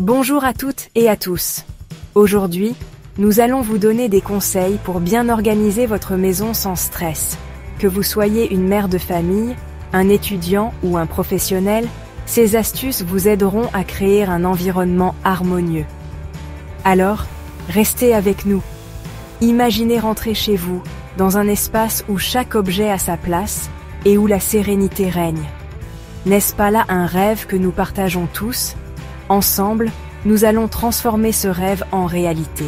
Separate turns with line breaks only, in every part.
Bonjour à toutes et à tous. Aujourd'hui, nous allons vous donner des conseils pour bien organiser votre maison sans stress. Que vous soyez une mère de famille, un étudiant ou un professionnel, ces astuces vous aideront à créer un environnement harmonieux. Alors, restez avec nous. Imaginez rentrer chez vous, dans un espace où chaque objet a sa place et où la sérénité règne. N'est-ce pas là un rêve que nous partageons tous ? Ensemble, nous allons transformer ce rêve en réalité.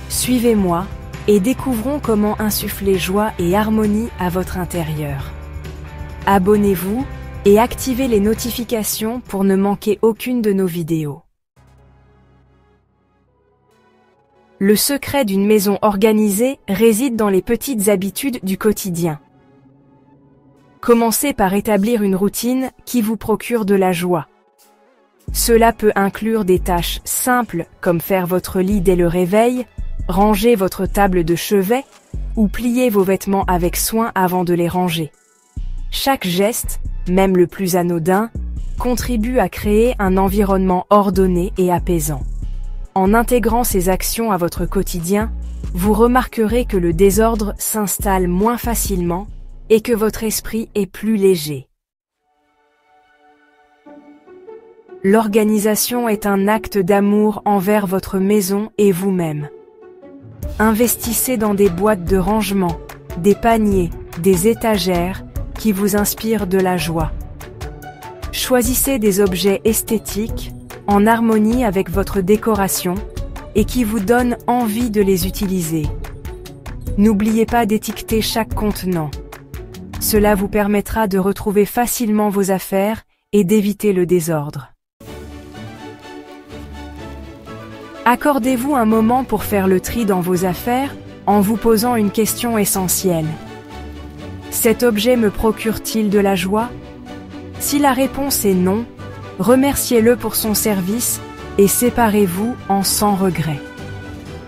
Suivez-moi et découvrons comment insuffler joie et harmonie à votre intérieur. Abonnez-vous et activez les notifications pour ne manquer aucune de nos vidéos. Le secret d'une maison organisée réside dans les petites habitudes du quotidien. Commencez par établir une routine qui vous procure de la joie. Cela peut inclure des tâches simples comme faire votre lit dès le réveil, ranger votre table de chevet ou plier vos vêtements avec soin avant de les ranger. Chaque geste, même le plus anodin, contribue à créer un environnement ordonné et apaisant. En intégrant ces actions à votre quotidien, vous remarquerez que le désordre s'installe moins facilement et que votre esprit est plus léger. L'organisation est un acte d'amour envers votre maison et vous-même. Investissez dans des boîtes de rangement, des paniers, des étagères qui vous inspirent de la joie. Choisissez des objets esthétiques, en harmonie avec votre décoration et qui vous donnent envie de les utiliser. N'oubliez pas d'étiqueter chaque contenant. Cela vous permettra de retrouver facilement vos affaires et d'éviter le désordre. Accordez-vous un moment pour faire le tri dans vos affaires en vous posant une question essentielle. Cet objet me procure-t-il de la joie ? Si la réponse est non, remerciez-le pour son service et séparez-vous en sans regret.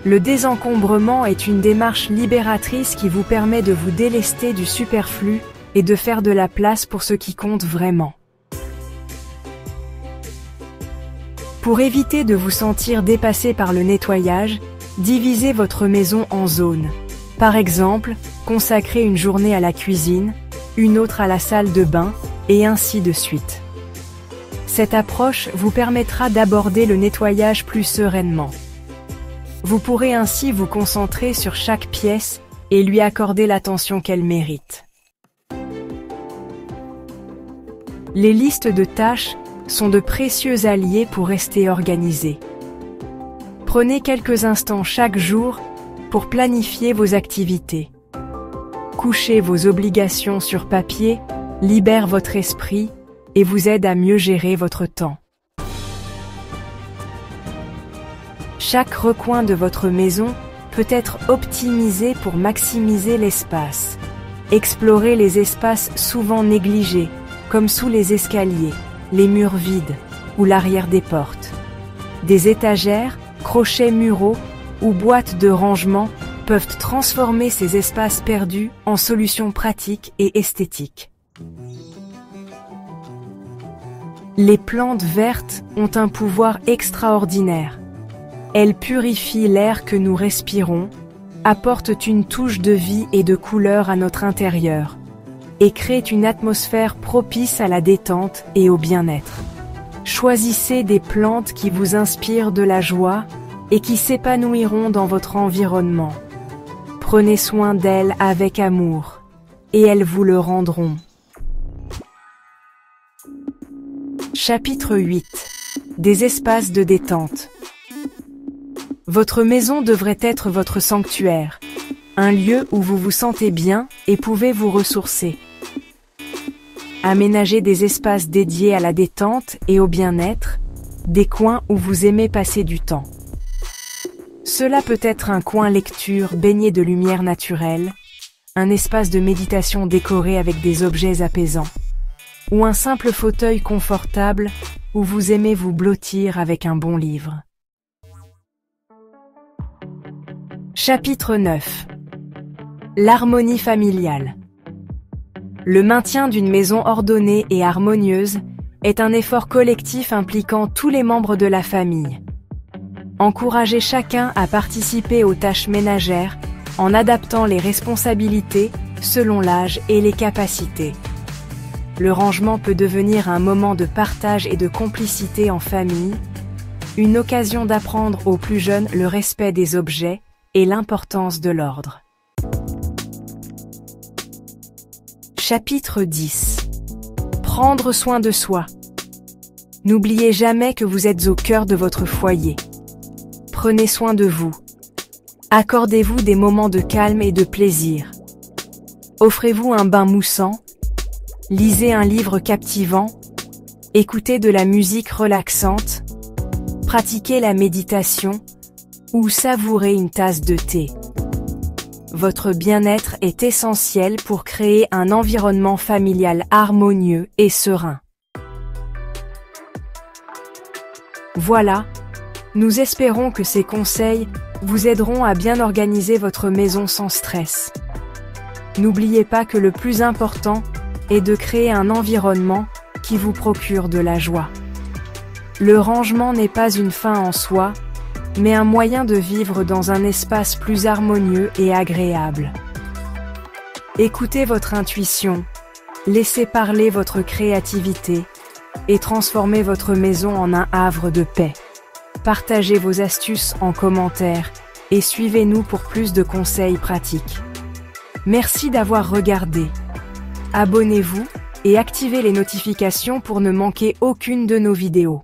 Le désencombrement est une démarche libératrice qui vous permet de vous délester du superflu et de faire de la place pour ce qui compte vraiment. Pour éviter de vous sentir dépassé par le nettoyage, divisez votre maison en zones. Par exemple, consacrez une journée à la cuisine, une autre à la salle de bain, et ainsi de suite. Cette approche vous permettra d'aborder le nettoyage plus sereinement. Vous pourrez ainsi vous concentrer sur chaque pièce et lui accorder l'attention qu'elle mérite. Les listes de tâches sont de précieux alliés pour rester organisé. Prenez quelques instants chaque jour pour planifier vos activités. Coucher vos obligations sur papier libère votre esprit et vous aide à mieux gérer votre temps. Chaque recoin de votre maison peut être optimisé pour maximiser l'espace. Explorez les espaces souvent négligés, comme sous les escaliers, les murs vides ou l'arrière des portes. Des étagères, crochets muraux ou boîtes de rangement peuvent transformer ces espaces perdus en solutions pratiques et esthétiques. Les plantes vertes ont un pouvoir extraordinaire. Elles purifient l'air que nous respirons, apportent une touche de vie et de couleur à notre intérieur, et créent une atmosphère propice à la détente et au bien-être. Choisissez des plantes qui vous inspirent de la joie et qui s'épanouiront dans votre environnement. Prenez soin d'elles avec amour, et elles vous le rendront. Chapitre 8. Des espaces de détente. Votre maison devrait être votre sanctuaire, un lieu où vous vous sentez bien et pouvez vous ressourcer. Aménagez des espaces dédiés à la détente et au bien-être, des coins où vous aimez passer du temps. Cela peut être un coin lecture baigné de lumière naturelle, un espace de méditation décoré avec des objets apaisants, ou un simple fauteuil confortable où vous aimez vous blottir avec un bon livre. Chapitre 9. L'harmonie familiale. Le maintien d'une maison ordonnée et harmonieuse est un effort collectif impliquant tous les membres de la famille. Encouragez chacun à participer aux tâches ménagères en adaptant les responsabilités selon l'âge et les capacités. Le rangement peut devenir un moment de partage et de complicité en famille, une occasion d'apprendre aux plus jeunes le respect des objets et l'importance de l'ordre. Chapitre 10. Prendre soin de soi. N'oubliez jamais que vous êtes au cœur de votre foyer. Prenez soin de vous. Accordez-vous des moments de calme et de plaisir. Offrez-vous un bain moussant. Lisez un livre captivant. Écoutez de la musique relaxante. Pratiquez la méditation ou savourez une tasse de thé. Votre bien-être est essentiel pour créer un environnement familial harmonieux et serein. Voilà, nous espérons que ces conseils vous aideront à bien organiser votre maison sans stress. N'oubliez pas que le plus important est de créer un environnement qui vous procure de la joie. Le rangement n'est pas une fin en soi, mais un moyen de vivre dans un espace plus harmonieux et agréable. Écoutez votre intuition, laissez parler votre créativité et transformez votre maison en un havre de paix. Partagez vos astuces en commentaire et suivez-nous pour plus de conseils pratiques. Merci d'avoir regardé. Abonnez-vous et activez les notifications pour ne manquer aucune de nos vidéos.